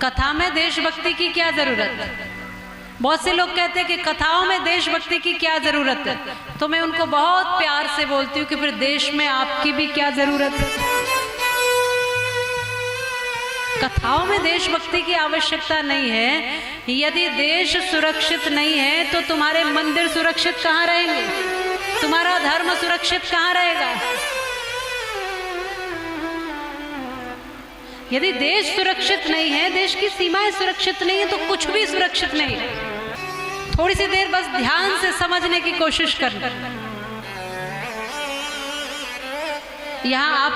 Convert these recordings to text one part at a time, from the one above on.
कथा में देशभक्ति की क्या जरूरत है? बहुत से लोग कहते हैं कि कथाओं में देशभक्ति की क्या जरूरत है, तो मैं उनको बहुत प्यार से बोलती हूँ कि फिर देश में आपकी भी क्या जरूरत है। कथाओं में देशभक्ति की आवश्यकता नहीं है। यदि देश सुरक्षित नहीं है तो तुम्हारे मंदिर सुरक्षित कहाँ रहेंगे, तुम्हारा धर्म सुरक्षित कहाँ रहेगा। यदि देश सुरक्षित नहीं है, देश की सीमाएं सुरक्षित नहीं है, तो कुछ भी सुरक्षित नहीं है। थोड़ी सी देर बस ध्यान से समझने की कोशिश करना। यहाँ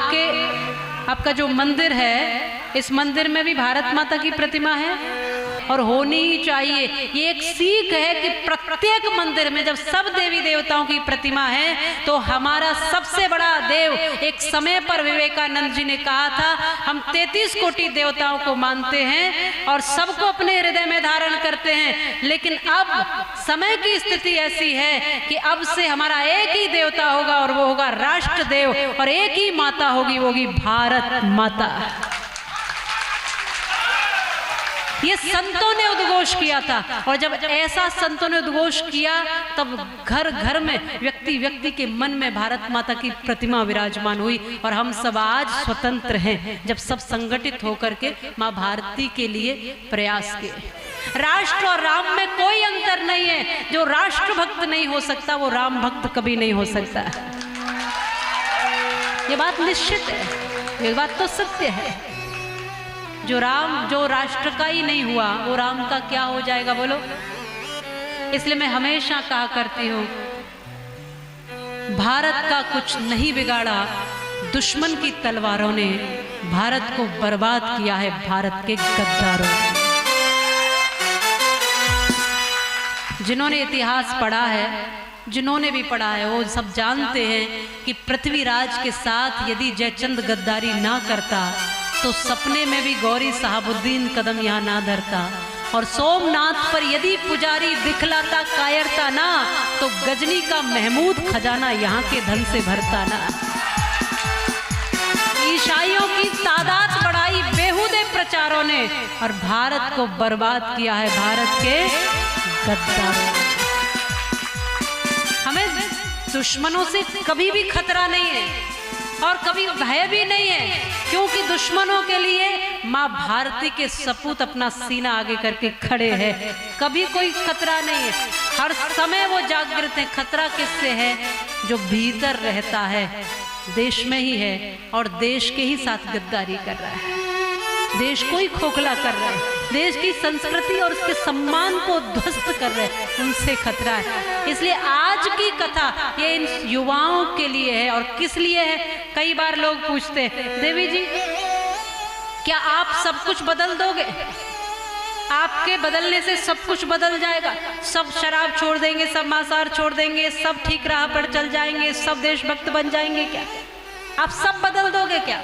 आपका जो मंदिर है, इस मंदिर में भी भारत माता की प्रतिमा है और होनी ही चाहिए। ये एक सीख है कि प्रत्येक मंदिर में जब सब देवी देवताओं की प्रतिमा है तो हमारा सबसे बड़ा देव, एक समय पर विवेकानंद जी ने कहा था, हम 33 कोटि देवताओं को मानते हैं और सबको अपने हृदय में धारण करते हैं, लेकिन अब समय की स्थिति ऐसी है कि अब से हमारा एक ही देवता होगा और वो होगा राष्ट्र देव, और एक ही माता होगी, वो होगी भारत माता। ये संतों ने उद्घोष किया था, और जब ऐसा संतों ने उद्घोष किया तब घर घर में व्यक्ति व्यक्ति के मन में भारत माता की प्रतिमा विराजमान हुई, और हम सब आज स्वतंत्र हैं जब सब संगठित होकर के माँ भारती के लिए प्रयास किए। राष्ट्र और राम में कोई अंतर नहीं है। जो राष्ट्र भक्त नहीं हो सकता वो राम भक्त कभी नहीं हो सकता। ये बात निश्चित है, ये बात तो सत्य है। जो राष्ट्र का ही नहीं हुआ वो राम का क्या हो जाएगा, बोलो। इसलिए मैं हमेशा कहा करती हूँ, भारत का कुछ नहीं बिगाड़ा, दुश्मन की तलवारों ने भारत को बर्बाद किया है, भारत के गद्दारों ने। जिन्होंने इतिहास पढ़ा है, जिन्होंने भी पढ़ा है, वो सब जानते हैं कि पृथ्वीराज के साथ यदि जयचंद गद्दारी ना करता तो सपने में भी गौरी साहबुद्दीन कदम यहाँ ना धरता, और सोमनाथ पर यदि पुजारी दिखलाता कायरता ना तो गजनी का महमूद खजाना यहाँ के धन से भरता ना। ईसाइयों की तादाद बढ़ाई बेहुदे प्रचारों ने और भारत को बर्बाद किया है भारत के गद्दारों। हमें दुश्मनों से कभी भी खतरा नहीं है और कभी भय भी नहीं है, क्योंकि दुश्मनों के लिए माँ भारती के सपूत अपना सीना आगे करके खड़े हैं। कभी कोई खतरा नहीं है, हर समय वो जागृत है। खतरा किससे है? जो भीतर रहता है, देश में ही है और देश के ही साथ गद्दारी कर रहा है, देश को ही खोखला कर रहा है, देश की संस्कृति और उसके सम्मान को ध्वस्त कर रहे हैं, उनसे खतरा है। इसलिए आज की कथा ये इन युवाओं के लिए है। और किस लिए है? कई बार लोग पूछते हैं, देवी जी क्या आप सब कुछ बदल दोगे? आपके बदलने से सब कुछ बदल जाएगा, सब शराब छोड़ देंगे, सब मांसाहार छोड़ देंगे, सब ठीक राह पर चल जाएंगे, सब देशभक्त बन जाएंगे क्या? आप सब बदल दोगे क्या?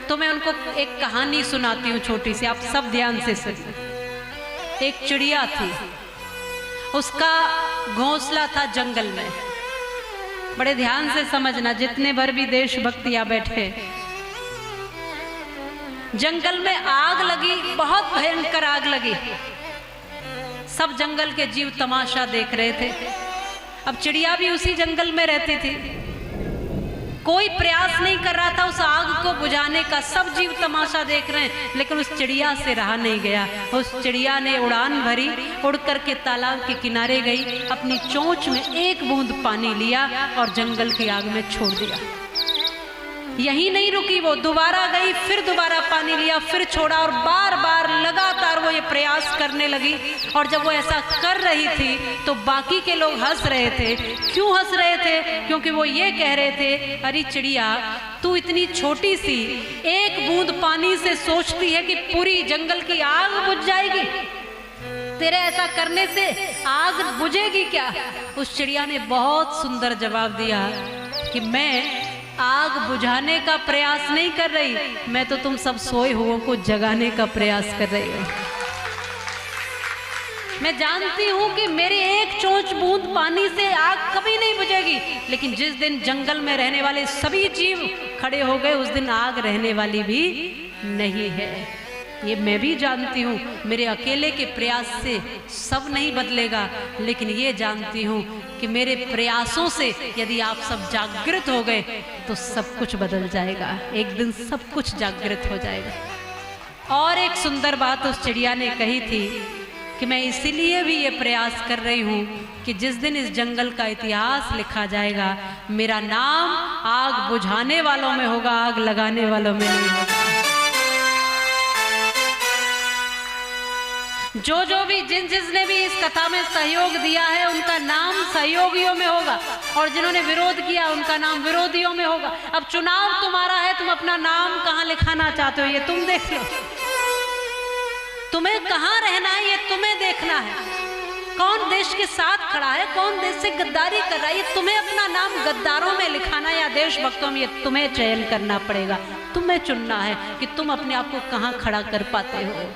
तो मैं उनको एक कहानी सुनाती हूँ छोटी सी, आप सब ध्यान से सुनिए। एक चिड़िया थी, उसका घोंसला था जंगल में। बड़े ध्यान से समझना, जितने भर भी देशभक्त यहाँ बैठे। जंगल में आग लगी, बहुत भयंकर आग लगी। सब जंगल के जीव तमाशा देख रहे थे। अब चिड़िया भी उसी जंगल में रहती थी, कोई प्रयास नहीं कर रहा था उस आग को बुझाने का। सब जीव तमाशा देख रहे हैं, लेकिन उस चिड़िया से रहा नहीं गया। उस चिड़िया ने उड़ान भरी, उड़ करके तालाब के किनारे गई, अपनी चोंच में एक बूंद पानी लिया और जंगल की आग में छोड़ दिया। यहीं नहीं रुकी वो, दोबारा गई, फिर दोबारा पानी लिया, फिर छोड़ा, और बार बार लगातार वो ये प्रयास करने लगी। और जब वो ऐसा कर रही थी तो बाकी के लोग हंस रहे थे। क्यों हंस रहे थे? क्योंकि वो ये कह रहे थे, अरे चिड़िया तू इतनी छोटी सी एक बूंद पानी से सोचती है कि पूरी जंगल की आग बुझ जाएगी? तेरे ऐसा करने से आग बुझेगी क्या? उस चिड़िया ने बहुत सुंदर जवाब दिया कि मैं आग बुझाने का प्रयास नहीं कर रही, मैं तो तुम सब सोए हुओं को जगाने का प्रयास कर रही हूँ। मैं जानती हूँ कि मेरी एक चोंच बूंद पानी से आग कभी नहीं बुझेगी, लेकिन जिस दिन जंगल में रहने वाले सभी जीव खड़े हो गए, उस दिन आग रहने वाली भी नहीं है। ये मैं भी जानती हूँ, मेरे अकेले के प्रयास से सब नहीं बदलेगा, लेकिन ये जानती हूँ कि मेरे प्रयासों से यदि आप सब जागृत हो गए तो सब कुछ बदल जाएगा, एक दिन सब कुछ जागृत हो जाएगा। और एक सुंदर बात उस चिड़िया ने कही थी कि मैं इसीलिए भी ये प्रयास कर रही हूँ कि जिस दिन इस जंगल का इतिहास लिखा जाएगा, मेरा नाम आग बुझाने वालों में होगा, आग लगाने वालों में नहीं होगा। जो भी जिसने भी इस कथा में सहयोग दिया है उनका नाम सहयोगियों में होगा, और जिन्होंने विरोध किया उनका नाम विरोधियों में होगा। अब चुनाव तुम्हारा है, तुम अपना नाम कहाँ लिखाना चाहते हो ये तुम देख लो। तुम्हें कहाँ रहना है ये तुम्हें देखना है। कौन देश के साथ खड़ा है, कौन देश से गद्दारी कर रहा है, ये तुम्हें अपना नाम गद्दारों में लिखाना या देशभक्तों में, ये तुम्हें चयन करना पड़ेगा। तुम्हें चुनना है कि तुम अपने आप को कहाँ खड़ा कर पाते हो।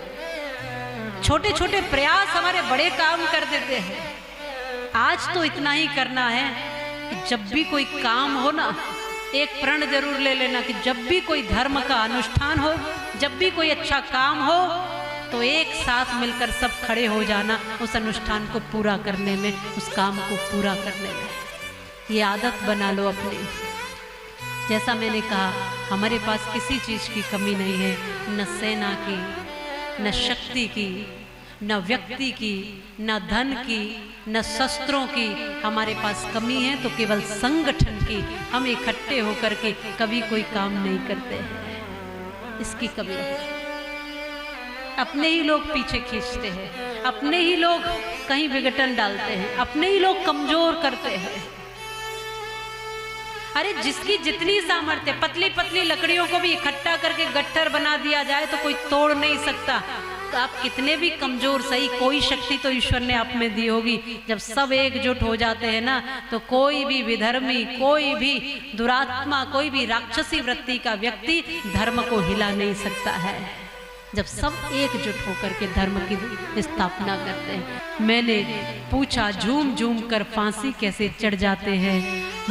छोटे छोटे प्रयास हमारे बड़े काम कर देते हैं। आज तो इतना ही करना है कि जब भी कोई काम हो ना, एक प्रण जरूर ले लेना कि जब भी कोई धर्म का अनुष्ठान हो, जब भी कोई अच्छा काम हो, तो एक साथ मिलकर सब खड़े हो जाना उस अनुष्ठान को पूरा करने में, उस काम को पूरा करने में। ये आदत बना लो अपनी। जैसा मैंने कहा, हमारे पास किसी चीज़ की कमी नहीं है, न सेना की, न शक्ति की, न व्यक्ति की, न धन की, न शस्त्रों की। हमारे पास कमी है तो केवल संगठन की। हम इकट्ठे होकर के कभी कोई काम नहीं करते हैं, इसकी कमी है। अपने ही लोग पीछे खींचते हैं, अपने ही लोग कहीं विघटन डालते हैं, अपने ही लोग कमजोर करते हैं। अरे जिसकी जितनी सामर्थ्य, पतली पतली लकड़ियों को भी इकट्ठा करके गट्ठर बना दिया जाए तो कोई तोड़ नहीं सकता। तो आप कितने भी कमजोर सही, कोई शक्ति तो ईश्वर ने आप में दी होगी। जब सब एकजुट हो जाते हैं ना, तो कोई भी विधर्मी, कोई भी दुरात्मा, कोई भी राक्षसी वृत्ति का व्यक्ति धर्म को हिला नहीं सकता है, जब सब एकजुट होकर के धर्म की स्थापना करते हैं। मैंने पूछा, झूम झूम कर फांसी कैसे चढ़ जाते हैं,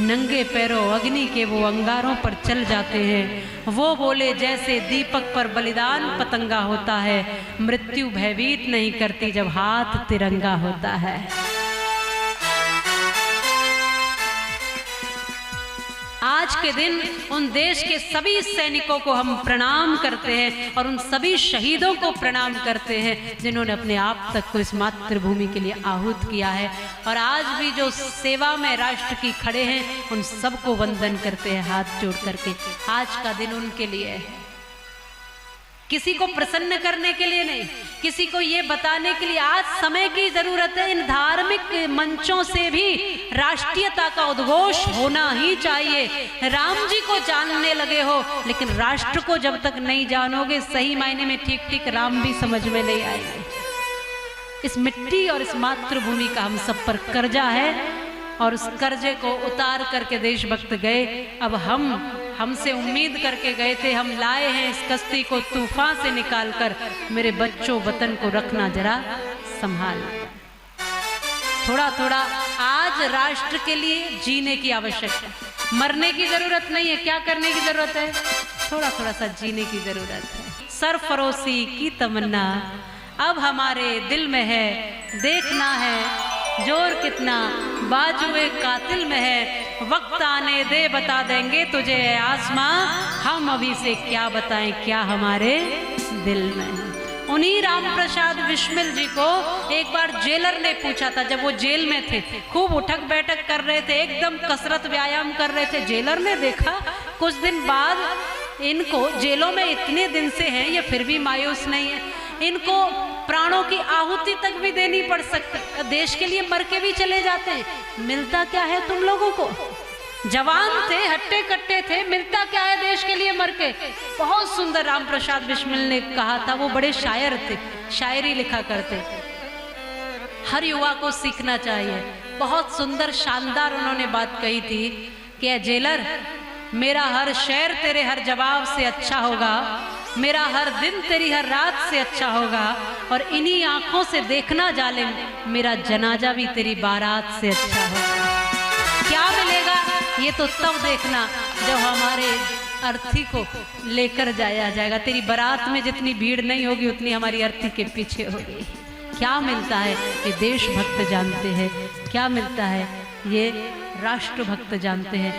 नंगे पैरों अग्नि के वो अंगारों पर चल जाते हैं। वो बोले, जैसे दीपक पर बलिदान पतंगा होता है, मृत्यु भयभीत नहीं करती जब हाथ तिरंगा होता है। आज के दिन उन देश के सभी सैनिकों को हम प्रणाम करते हैं और उन सभी शहीदों को प्रणाम करते हैं जिन्होंने अपने आप तक को इस मातृभूमि के लिए आहूत किया है। और आज भी जो सेवा में राष्ट्र की खड़े हैं, उन सबको वंदन करते हैं हाथ जोड़ करके। आज का दिन उनके लिए है, किसी को प्रसन्न करने के लिए नहीं, किसी को ये बताने के लिए। आज समय की जरूरत है। इन धार्मिक मंचों से भी राष्ट्रीयता का उद्घोष होना ही चाहिए। राम जी को जानने लगे हो, लेकिन राष्ट्र को जब तक नहीं जानोगे, सही मायने में ठीक ठीक राम भी समझ में नहीं आएंगे। इस मिट्टी और इस मातृभूमि का हम सब पर कर्जा है, और उस कर्जे को उतार करके देशभक्त गए। अब हमसे उम्मीद करके गए थे, हम लाए हैं इस कश्ती को तूफान से निकालकर। मेरे बच्चों वतन को रखना जरा संभाल। थोड़ा थोड़ा आज राष्ट्र के लिए जीने की आवश्यकता है, मरने की जरूरत नहीं है। क्या करने की जरूरत है? थोड़ा थोड़ा सा जीने की जरूरत है। सरफरोशी की तमन्ना अब हमारे दिल में है, देखना है जोर कितना बाजुए कातिल में है। वक्त आने दे बता देंगे तुझे आसमां, हम अभी से क्या बताएं क्या हमारे दिल में है। उन्हीं राम प्रसाद बिस्मिल जी को एक बार जेलर ने पूछा था, जब वो जेल में थे, खूब उठक बैठक कर रहे थे, एकदम कसरत व्यायाम कर रहे थे। जेलर ने देखा कुछ दिन बाद इनको जेलों में इतने दिन से हैं, ये फिर भी मायूस नहीं है, इनको प्राणों की आहुति तक भी देनी पड़ सकती, देश के लिए मर के भी चले जाते हैं। मिलता क्या है तुम लोगों को? जवान थे, हट्टे कट्टे थे, मिलता क्या है देश के लिए मर के? बहुत सुंदर राम प्रसाद बिस्मिल ने कहा था। वो बड़े शायर थे, शायरी लिखा करते। हर युवा को सीखना चाहिए। बहुत सुंदर शानदार उन्होंने बात कही थी कि जेलर, मेरा हर शेर तेरे हर जवाब से अच्छा होगा, मेरा हर दिन तेरी हर रात से अच्छा होगा, और इन्हीं आंखों से देखना जालिम, मेरा जनाजा भी तेरी बारात से अच्छा होगा। क्या मिलेगा ये तो तब देखना जब हमारे अर्थी को लेकर जाया जाएगा। तेरी बारात में जितनी भीड़ नहीं होगी उतनी हमारी अर्थी के पीछे होगी। क्या मिलता है ये देशभक्त जानते हैं, क्या मिलता है ये राष्ट्रभक्त जानते हैं।